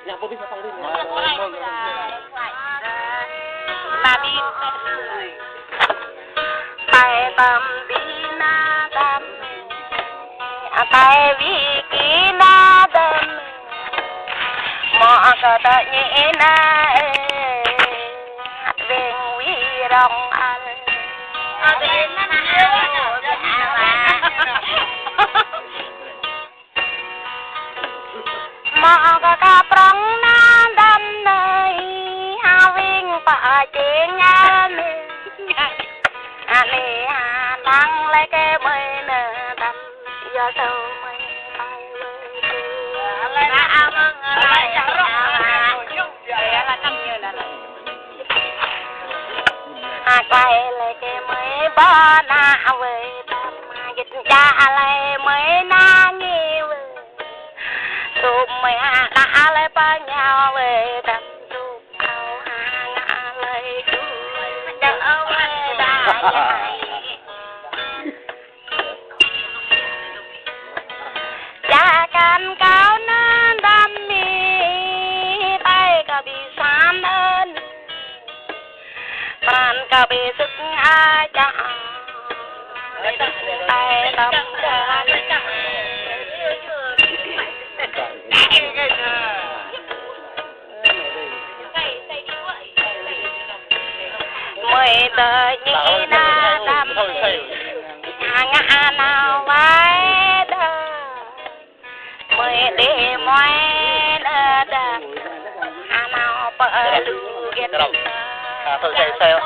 Nhà bố biết sao đi. Là đi tại tâm đi na tâm tại vì kỹ na tâm mọ cả ta nhẹ na về quý rong ăn mọ cả prong na đâm nơi hao vinh pa chén ăn ani nang lấy cái mây nè đâm giờ sâu mây bay với là ao măng lại chẳng rõ là năm giờ là quay lấy cái mây ba na về đâm dịch cha lấy mây na nhiều tụm mây đã lấy ba nhau về đâm tụm ao ngã lấy chú đỡ về đà cha can cao nên đam mê tay cả bị san ơn bàn cả bị sức ai cha tay tâm can mười tờ nhị na đam ngã nào vai đờ mười đi môi đờ đờ nào bờ đủ ghét Thôi chạy xe.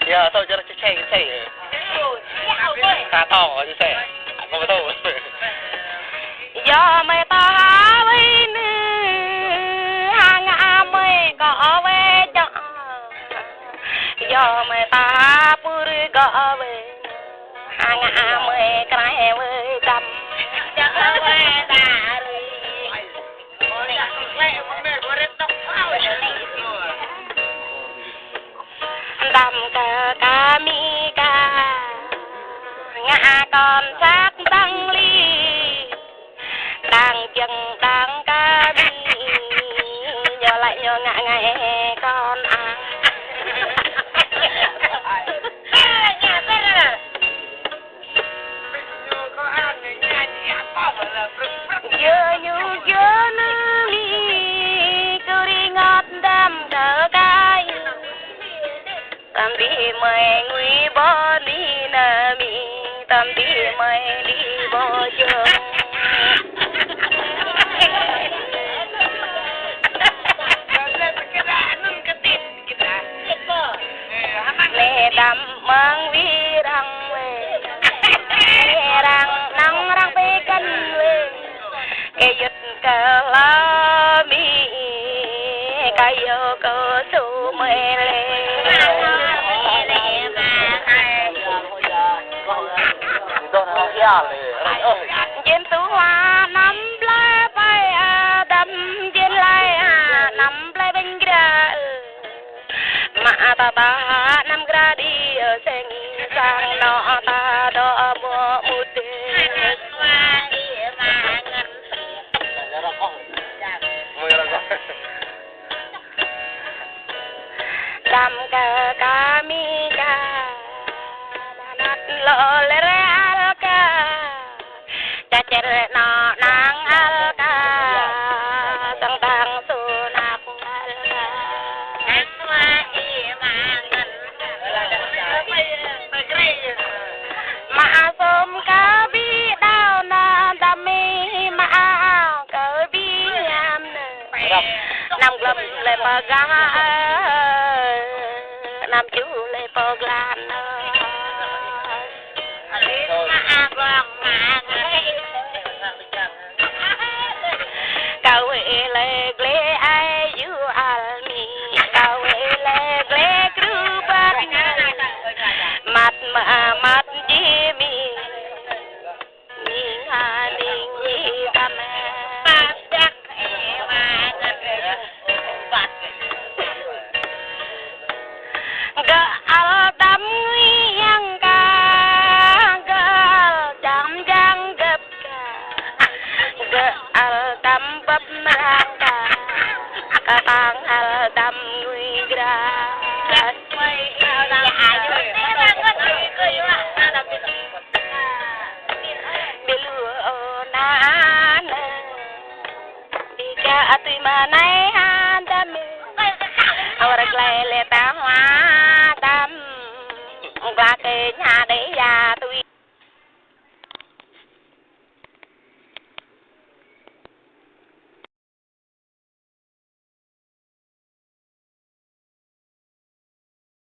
Dạ, thôi cho nó chạy. Thả thỏ như xe. Không có đâu. do mày ta với nữ ngã mày có về cho do mày ta buri có về ngã mày cái với cầm đầm cờ ca mi ca ngã con xác tăng ly đang chân đang ca mi giờ lại nhờ ngã ngày con ăn giờ nữ mi cứ đi ngọt đam cờ cay tâm đi mày nguy bó đi nà mi tâm đi mày đi bó trường lê đâm mang vi răng về lê răng nắng răng bê cân về cái giật cờ la mi cái yêu cơ su mê lê trên tú hoa nắm lá bay đâm trên lai nắm lai bên kia mà ta năm gra đi ở sen sang nọ ta đo mua một đâm cờ ca mi ca nát lo lê ra ca cha chè nọ nang al ca sang tang su nak al ca mà sôm cá bi đào na đam mê mà cờ bi nham nằm lầm lệ bờ ga nằm chú lệ bờ gan kau lệ lệ ai you al mi kau lệ lệ krubat mat mat jimi ning haning hitam pasak ati manai handam awak lele tang wadam ngla ke nya